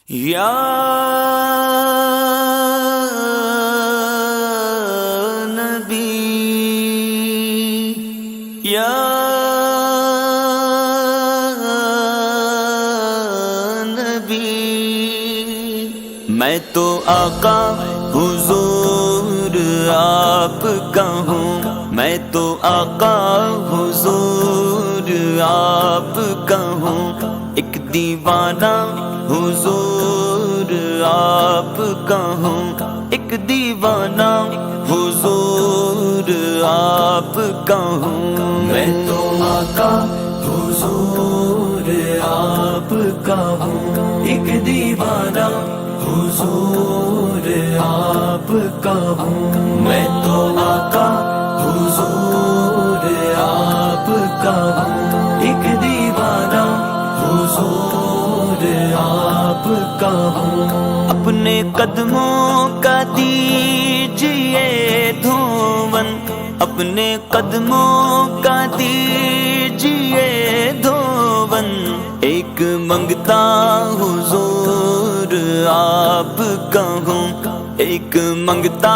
یا نبی یا نبی، میں تو آقا حضور آپ کا ہوں، میں تو آقا حضور آپ کا ہوں، ایک دیوانہ حضور آپ کا ہوں، ایک دیوانہ حضور آپ کا ہوں، میں تو آقا حضور آپ کا ہوں، ایک دیوانہ حضور آپ کا ہوں، میں تو آقا حضور آپ کا ہوں، ایک دیوانہ حضور آپ کا ہوں، اپنے قدموں کا دیجئے دھون، اپنے قدموں کا دیجئے دھون، ایک منگتا حضور آپ کا ہوں، ایک منگتا